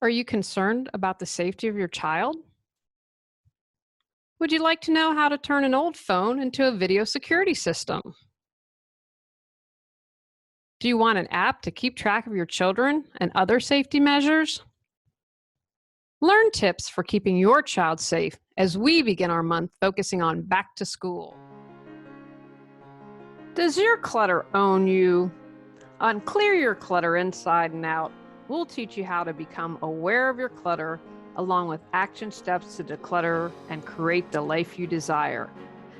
Are you concerned about the safety of your child? Would you like to know how to turn an old phone into a video security system? Do you want an app to keep track of your children and other safety measures? Learn tips for keeping your child safe as we begin our month focusing on back to school. Does your clutter own you? On Clear Your Clutter Inside and Out, we'll teach you how to become aware of your clutter along with action steps to declutter and create the life you desire.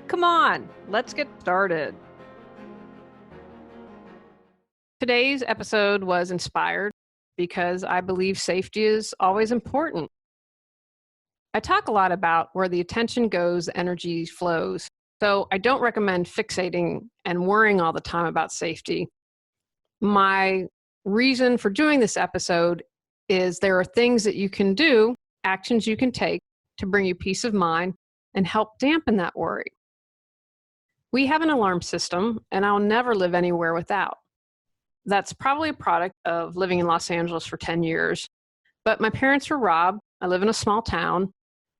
Come on, let's get started. Today's episode was inspired because I believe safety is always important. I talk a lot about where the attention goes, the energy flows. So I don't recommend fixating and worrying all the time about safety. My reason for doing this episode is there are things that you can do, actions you can take to bring you peace of mind and help dampen that worry. We have an alarm system, and I'll never live anywhere without. That's probably a product of living in Los Angeles for 10 years. But my parents were robbed. I live in a small town,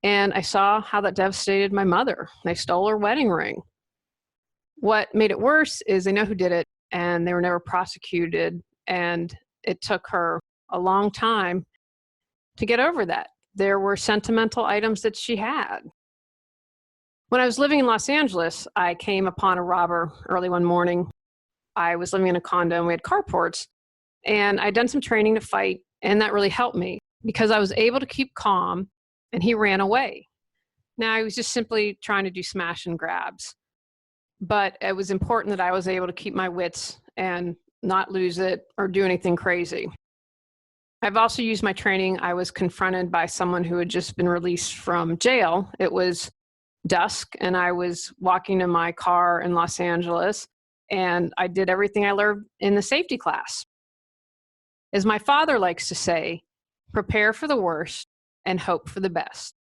and I saw how that devastated my mother. They stole her wedding ring. What made it worse is they know who did it, and they were never prosecuted, and it took her a long time to get over that. There were sentimental items that she had. When I was living in Los Angeles, I came upon a robber early one morning. I was living in a condo and we had carports, and I'd done some training to fight, and that really helped me because I was able to keep calm, and he ran away. Now, he was just simply trying to do smash and grabs, but it was important that I was able to keep my wits and not lose it or do anything crazy. I've also used my training. I was confronted by someone who had just been released from jail. It was dusk, and I was walking to my car in Los Angeles, and I did everything I learned in the safety class. As my father likes to say, prepare for the worst and hope for the best.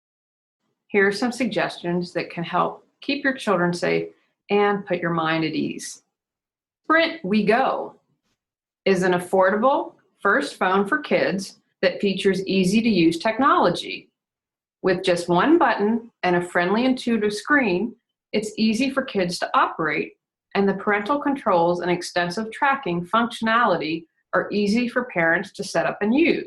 Here are some suggestions that can help keep your children safe and put your mind at ease. Sprint We Go is an affordable first phone for kids that features easy-to-use technology. With just one button and a friendly, intuitive screen, it's easy for kids to operate, and the parental controls and extensive tracking functionality are easy for parents to set up and use.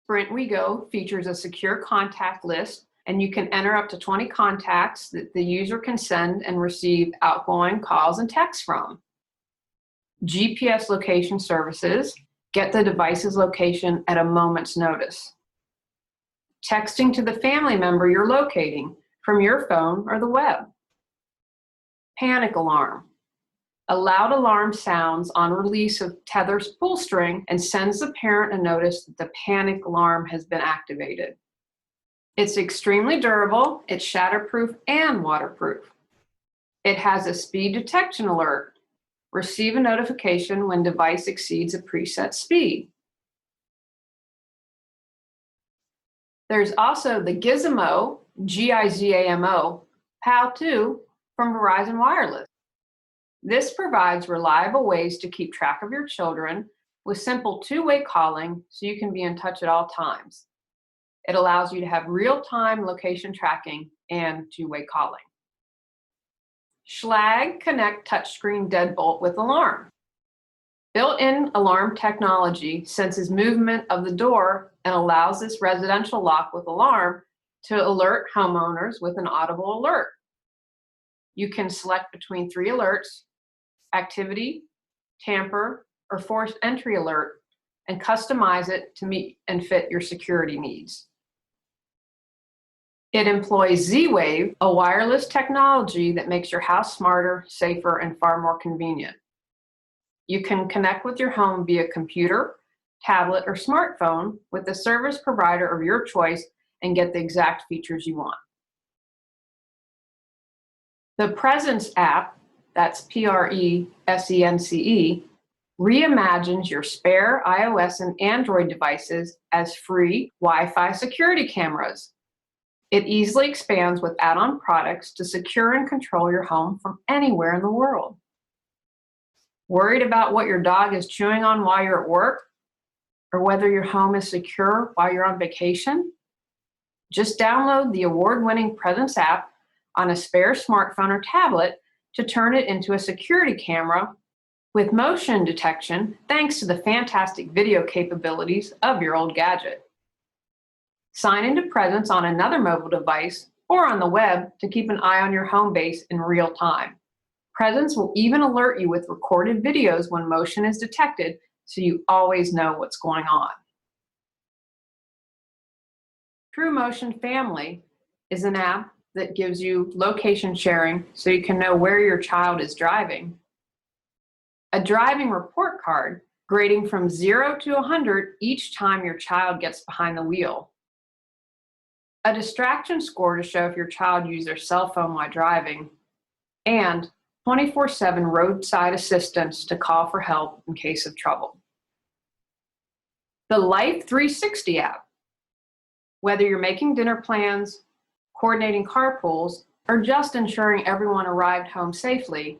Sprint We Go features a secure contact list, and you can enter up to 20 contacts that the user can send and receive outgoing calls and texts from. GPS location services get the device's location at a moment's notice. Texting to the family member you're locating from your phone or the web. Panic alarm. A loud alarm sounds on release of tether's pull string and sends the parent a notice that the panic alarm has been activated. It's extremely durable, it's shatterproof and waterproof. It has a speed detection alert. Receive a notification when device exceeds a preset speed. There's also the Gizmo, Gizamo, PAL 2 from Verizon Wireless. This provides reliable ways to keep track of your children with simple two-way calling so you can be in touch at all times. It allows you to have real-time location tracking and two-way calling. Schlag Connect touchscreen deadbolt with alarm. Built-in alarm technology senses movement of the door and allows this residential lock with alarm to alert homeowners with an audible alert. You can select between 3 alerts: activity, tamper, or forced entry alert, and customize it to meet and fit your security needs. It employs Z-Wave, a wireless technology that makes your house smarter, safer, and far more convenient. You can connect with your home via computer, tablet, or smartphone with the service provider of your choice and get the exact features you want. The Presence app, that's Presence, reimagines your spare iOS and Android devices as free Wi-Fi security cameras. It easily expands with add-on products to secure and control your home from anywhere in the world. Worried about what your dog is chewing on while you're at work? or whether your home is secure while you're on vacation? Just download the award-winning Presence app on a spare smartphone or tablet to turn it into a security camera with motion detection thanks to the fantastic video capabilities of your old gadget. Sign into Presence on another mobile device or on the web to keep an eye on your home base in real time. Presence will even alert you with recorded videos when motion is detected, so you always know what's going on. TrueMotion Family is an app that gives you location sharing so you can know where your child is driving. A driving report card grading from 0 to 100 each time your child gets behind the wheel. A distraction score to show if your child used their cell phone while driving. And 24/7 roadside assistance to call for help in case of trouble. The Life 360 app. Whether you're making dinner plans, coordinating carpools, or just ensuring everyone arrived home safely,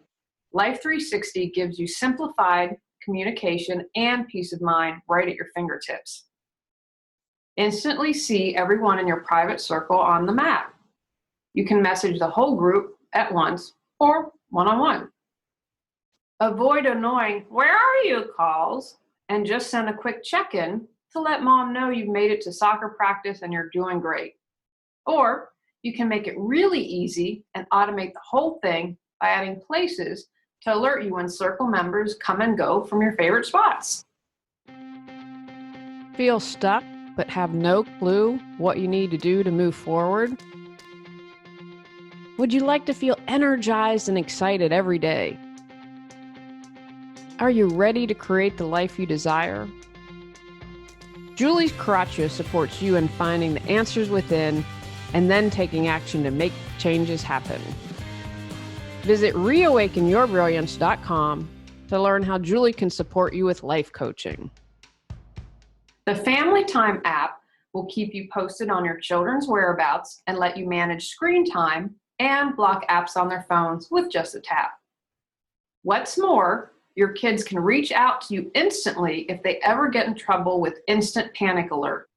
Life 360 gives you simplified communication and peace of mind right at your fingertips. Instantly see everyone in your private circle on the map. You can message the whole group at once or one-on-one. Avoid annoying "where are you" calls and just send a quick check-in to let mom know you've made it to soccer practice and you're doing great. Or you can make it really easy and automate the whole thing by adding places to alert you when circle members come and go from your favorite spots. Feel stuck but have no clue what you need to do to move forward? Would you like to feel energized and excited every day? Are you ready to create the life you desire? Julie Coraccio supports you in finding the answers within and then taking action to make changes happen. Visit reawakenyourbrilliance.com to learn how Julie can support you with life coaching. The Family Time app will keep you posted on your children's whereabouts and let you manage screen time and block apps on their phones with just a tap. What's more, your kids can reach out to you instantly if they ever get in trouble with instant panic alert.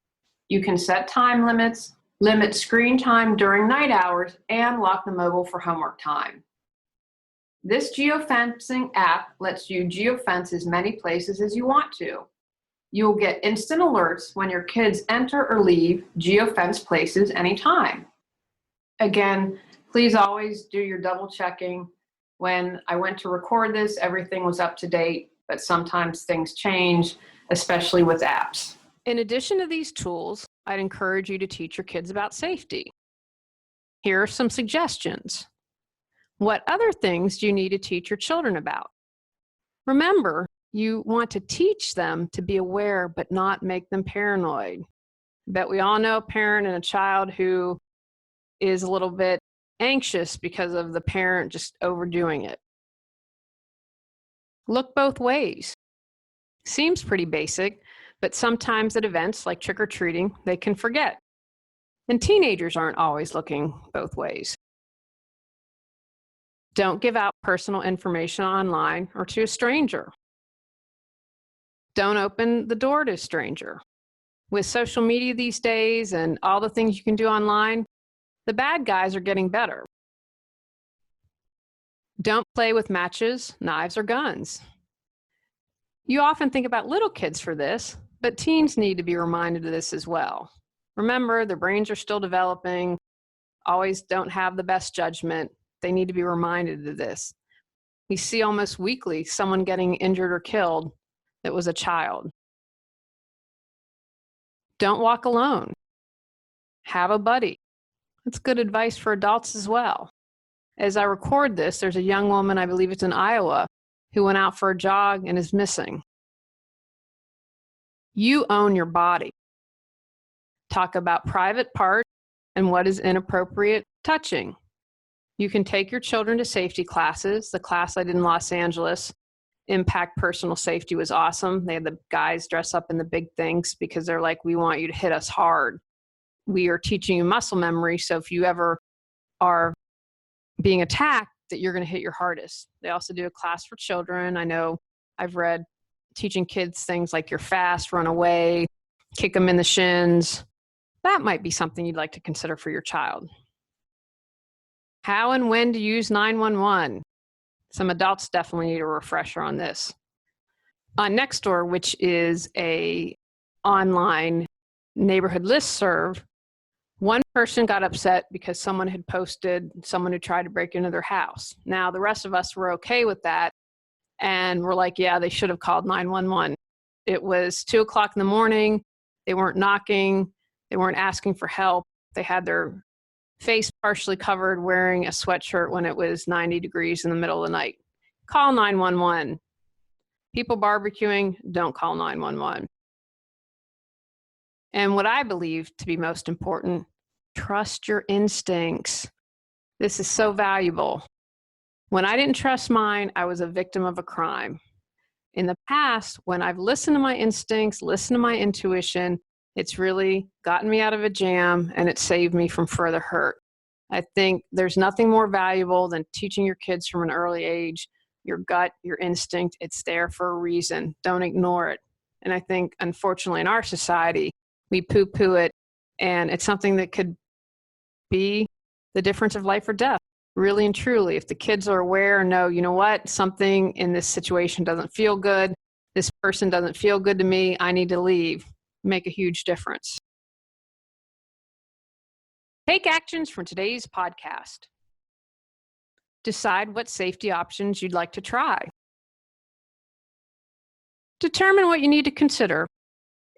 You can set time limits, limit screen time during night hours, and lock the mobile for homework time. This geofencing app lets you geofence as many places as you want to. You'll get instant alerts when your kids enter or leave geofence places anytime. Again, please always do your double checking. When I went to record this, everything was up to date, but sometimes things change, especially with apps. In addition to these tools, I'd encourage you to teach your kids about safety. Here are some suggestions. What other things do you need to teach your children about? Remember, you want to teach them to be aware but not make them paranoid. I bet we all know a parent and a child who is a little bit anxious because of the parent just overdoing it. Look both ways. Seems pretty basic, but sometimes at events like trick-or-treating, they can forget. And teenagers aren't always looking both ways. Don't give out personal information online or to a stranger. Don't open the door to a stranger. With social media these days and all the things you can do online, the bad guys are getting better. Don't play with matches, knives, or guns. You often think about little kids for this, but teens need to be reminded of this as well. Remember, their brains are still developing, always don't have the best judgment. They need to be reminded of this. We see almost weekly someone getting injured or killed that was a child. Don't walk alone. Have a buddy. That's good advice for adults as well. As I record this, there's a young woman, I believe it's in Iowa, who went out for a jog and is missing. You own your body. Talk about private parts and what is inappropriate touching. You can take your children to safety classes. The class I did in Los Angeles, Impact Personal Safety, was awesome. They had the guys dress up in the big things because they're like, we want you to hit us hard. We are teaching you muscle memory, so if you ever are being attacked, that you're going to hit your hardest. They also do a class for children. I know I've read teaching kids things like you're fast, run away, kick them in the shins. That might be something you'd like to consider for your child. How and when to use 911. Some adults definitely need a refresher on this. On Nextdoor, which is a online neighborhood listserv, one person got upset because someone had posted someone who tried to break into their house. Now, the rest of us were okay with that, and we're like, yeah, they should have called 911. It was 2:00 in the morning. They weren't knocking. They weren't asking for help. They had their face partially covered, wearing a sweatshirt when it was 90 degrees in the middle of the night. Call 911. People barbecuing, don't call 911. And what I believe to be most important, trust your instincts. This is so valuable. When I didn't trust mine, I was a victim of a crime. In the past, when I've listened to my instincts, listened to my intuition, it's really gotten me out of a jam and it saved me from further hurt. I think there's nothing more valuable than teaching your kids from an early age, your gut, your instinct, it's there for a reason. Don't ignore it. And I think, unfortunately, in our society, we poo-poo it, and it's something that could be the difference of life or death, really and truly. If the kids are aware and know, you know what, something in this situation doesn't feel good, this person doesn't feel good to me, I need to leave, make a huge difference. Take actions from today's podcast. Decide what safety options you'd like to try. Determine what you need to consider,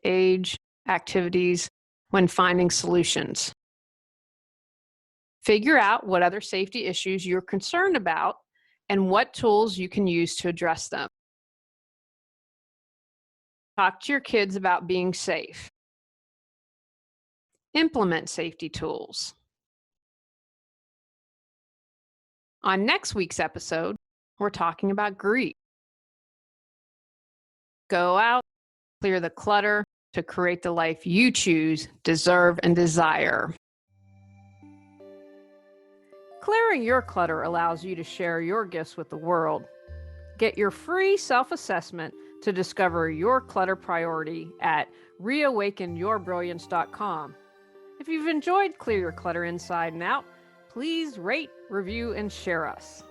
age, activities, when finding solutions. Figure out what other safety issues you're concerned about and what tools you can use to address them. Talk to your kids about being safe. Implement safety tools. On next week's episode, we're talking about grief. Go out, clear the clutter to create the life you choose, deserve, and desire. Clearing your clutter allows you to share your gifts with the world. Get your free self-assessment to discover your clutter priority at reawakenyourbrilliance.com. If you've enjoyed Clear Your Clutter Inside and Out, please rate, review, and share us.